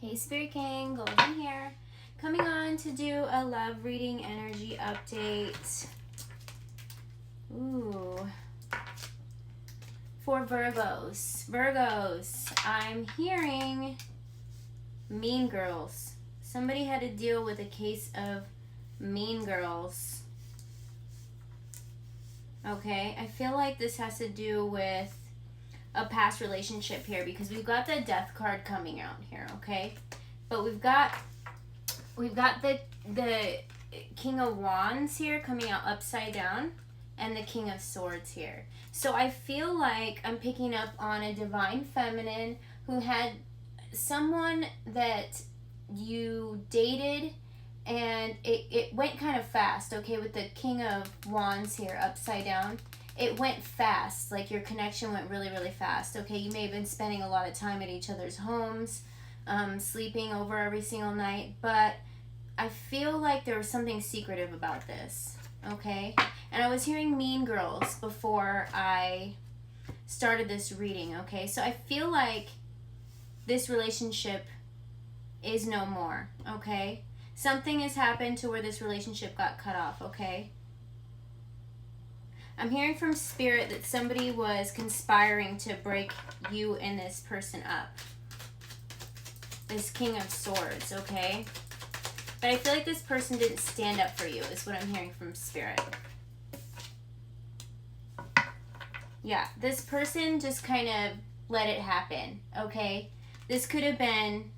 Hey Spirit King, Golden here. Coming on to do a love reading energy update. Ooh. For Virgos. Virgos, I'm hearing mean girls. Somebody had to deal with a case of mean girls. Okay, I feel like this has to do with a past relationship here because we've got the Death card coming out here, okay? But we've got the King of Wands here coming out upside down and the King of Swords here. So I feel like I'm picking up on a divine feminine who had someone that you dated and it went kind of fast, okay, with the King of Wands here upside down. It went fast, like your connection went really, really fast, okay? You may have been spending a lot of time at each other's homes, sleeping over every single night, but I feel like there was something secretive about this, okay? And I was hearing mean girls before I started this reading, okay? So I feel like this relationship is no more, okay? Something has happened to where this relationship got cut off, okay? I'm hearing from Spirit that somebody was conspiring to break you and this person up. This King of Swords, okay? But I feel like this person didn't stand up for you, is what I'm hearing from Spirit. Yeah, this person just kind of let it happen, okay? This could have been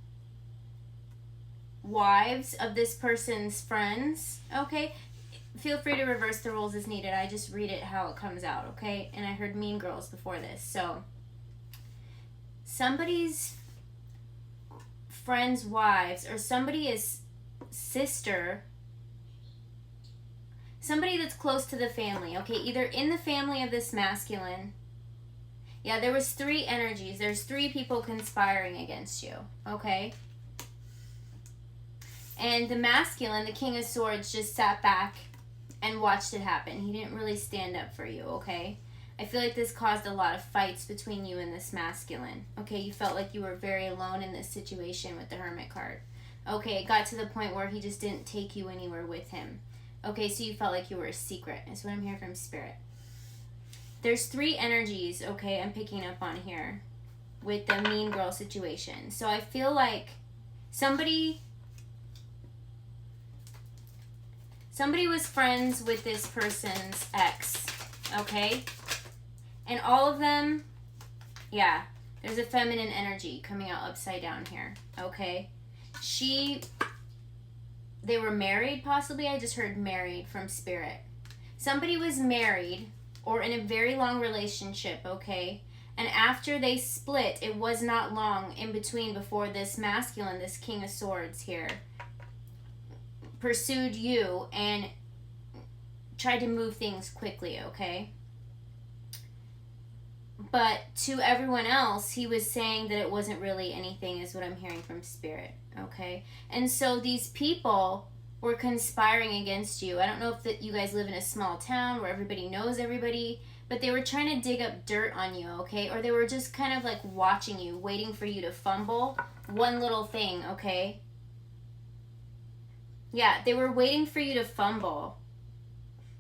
wives of this person's friends, okay? Feel free to reverse the rules as needed. I just read it how it comes out, okay? And I heard mean girls before this. So, somebody's friends' wives or somebody's sister, somebody that's close to the family, okay? Either in the family of this masculine. Yeah, there was three energies. There's three people conspiring against you, okay? And the masculine, the King of Swords, just sat back and watched it happen. He didn't really stand up for you, okay? I feel like this caused a lot of fights between you and this masculine, okay? You felt like you were very alone in this situation with the Hermit card. Okay, it got to the point where he just didn't take you anywhere with him. Okay, so you felt like you were a secret. That's what I'm hearing from Spirit. There's three energies, okay, I'm picking up on here with the mean girl situation. So I feel like somebody was friends with this person's ex, okay? And all of them, yeah, there's a feminine energy coming out upside down here, okay? They were married possibly. I just heard married from Spirit. Somebody was married or in a very long relationship, okay? And after they split, it was not long in between before this masculine, this King of Swords here, pursued you and tried to move things quickly, okay? But to everyone else, he was saying that it wasn't really anything, is what I'm hearing from Spirit, okay? And so these people were conspiring against you. I don't know if that you guys live in a small town where everybody knows everybody, but they were trying to dig up dirt on you, okay? Or they were just kind of like watching you, waiting for you to fumble one little thing, okay? Yeah, they were waiting for you to fumble.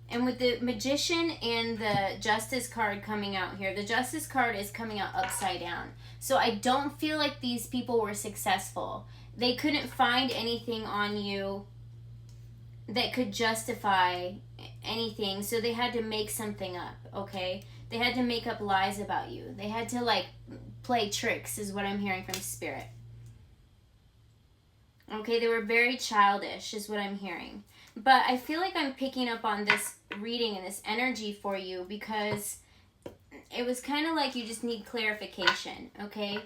And with the Magician and the Justice card coming out here, the Justice card is coming out upside down. So I don't feel like these people were successful. They couldn't find anything on you that could justify anything, so they had to make something up, okay? They had to make up lies about you. They had to, like, play tricks, is what I'm hearing from Spirit. Okay, they were very childish, is what I'm hearing. But I feel like I'm picking up on this reading and this energy for you because it was kind of like you just need clarification, okay?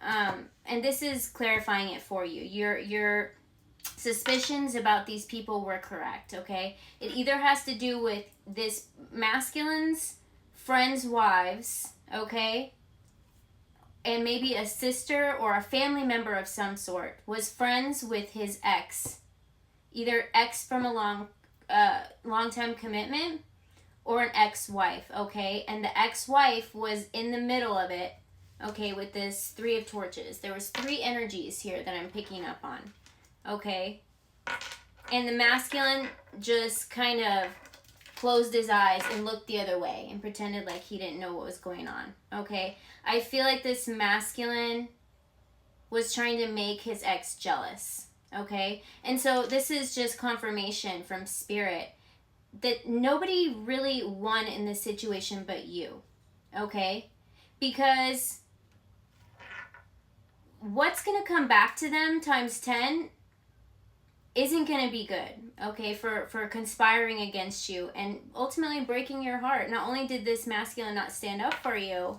And this is clarifying it for you. Your suspicions about these people were correct, okay? It either has to do with this masculine's friends' wives, okay? And maybe a sister or a family member of some sort was friends with his ex. Either ex from a long-time commitment or an ex-wife, okay? And the ex-wife was in the middle of it, okay, with this Three of Torches. There was three energies here that I'm picking up on, okay? And the masculine just kind of closed his eyes and looked the other way and pretended like he didn't know what was going on, okay? I feel like this masculine was trying to make his ex jealous, okay? And so this is just confirmation from Spirit that nobody really won in this situation but you, okay? Because what's going to come back to them times 10 isn't going to be good, okay, for conspiring against you and ultimately breaking your heart. Not only did this masculine not stand up for you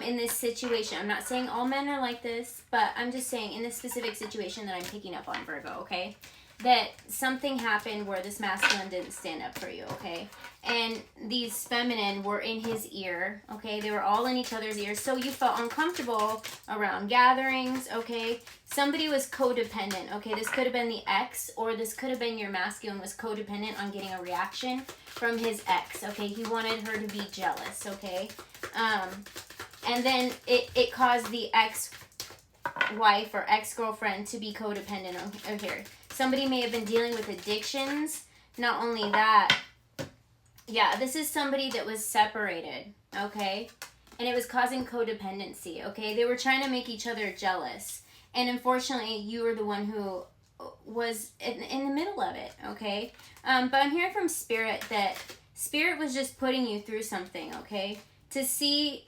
in this situation, I'm not saying all men are like this, but I'm just saying in this specific situation that I'm picking up on, Virgo, okay, that something happened where this masculine didn't stand up for you, okay? And these feminine were in his ear, okay? They were all in each other's ears, so you felt uncomfortable around gatherings, okay? Somebody was codependent, okay? This could have been the ex, or this could have been your masculine was codependent on getting a reaction from his ex, okay? He wanted her to be jealous, okay? And then it caused the ex-wife or ex-girlfriend to be codependent on here. Somebody may have been dealing with addictions. Not only that, yeah, this is somebody that was separated, okay? And it was causing codependency, okay? They were trying to make each other jealous. And unfortunately, you were the one who was in the middle of it, okay? But I'm hearing from Spirit that Spirit was just putting you through something, okay? To see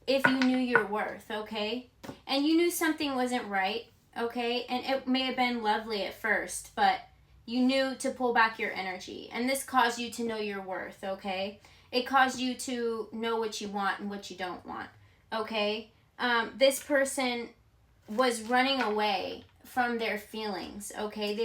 if you knew your worth, okay? And you knew something wasn't right, okay? And it may have been lovely at first, but you knew to pull back your energy. And this caused you to know your worth, okay? It caused you to know what you want and what you don't want, okay? This person was running away from their feelings, okay?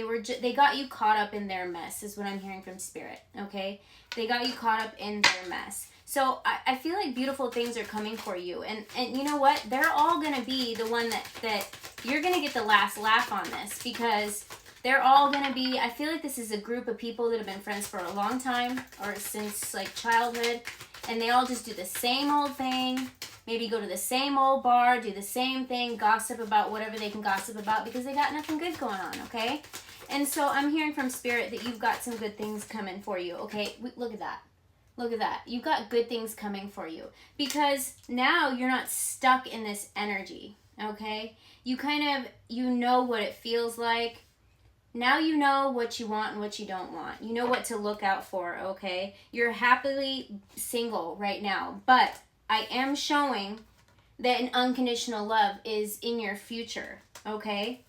They got you caught up in their mess, is what I'm hearing from Spirit, okay? They got you caught up in their mess. So I feel like beautiful things are coming for you. And you know what? They're all going to be the one that you're going to get the last laugh on this, because they're all going to be, I feel like this is a group of people that have been friends for a long time or since like childhood, and they all just do the same old thing, maybe go to the same old bar, do the same thing, gossip about whatever they can gossip about because they got nothing good going on, okay? And so I'm hearing from Spirit that you've got some good things coming for you, okay? Look at that. Look at that. You've got good things coming for you because now you're not stuck in this energy, okay? You know what it feels like. Now you know what you want and what you don't want. You know what to look out for, okay? You're happily single right now, but I am showing that an unconditional love is in your future, okay?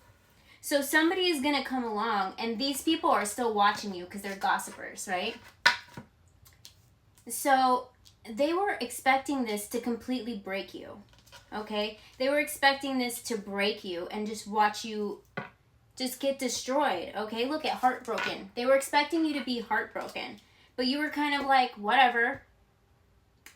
So somebody is going to come along, and these people are still watching you because they're gossipers, right? So they were expecting this to completely break you, okay? They were expecting this to break you and just watch you just get destroyed, okay? Look at heartbroken. They were expecting you to be heartbroken, but you were kind of like, whatever.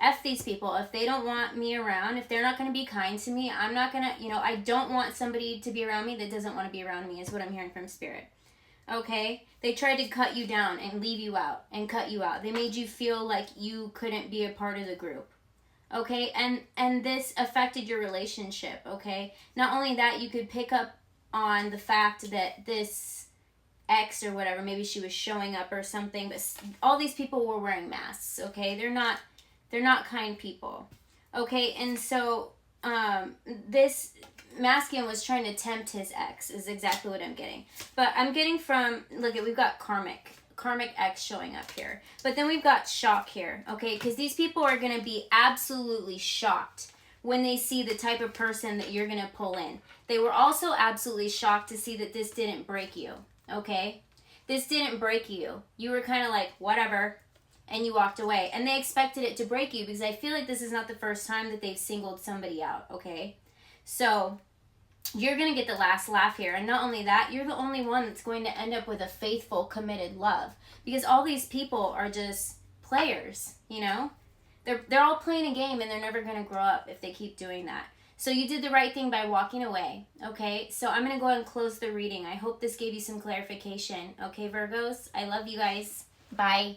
F these people. If they don't want me around, if they're not going to be kind to me, I'm not going to, I don't want somebody to be around me that doesn't want to be around me is what I'm hearing from Spirit. Okay? They tried to cut you down and leave you out and cut you out. They made you feel like you couldn't be a part of the group. Okay? And this affected your relationship, okay? Not only that, you could pick up on the fact that this ex or whatever, maybe she was showing up or something, but all these people were wearing masks, okay? They're not kind people. Okay? And so this masculine was trying to tempt his ex is exactly what I'm getting. But I'm getting from, look at, we've got karmic ex showing up here. But then we've got shock here, okay? Because these people are going to be absolutely shocked when they see the type of person that you're going to pull in. They were also absolutely shocked to see that this didn't break you, okay? This didn't break you. You were kind of like, whatever, and you walked away. And they expected it to break you because I feel like this is not the first time that they've singled somebody out, okay? So you're going to get the last laugh here. And not only that, you're the only one that's going to end up with a faithful, committed love. Because all these people are just players, They're all playing a game and they're never going to grow up if they keep doing that. So you did the right thing by walking away, okay? So I'm going to go ahead and close the reading. I hope this gave you some clarification. Okay, Virgos? I love you guys. Bye.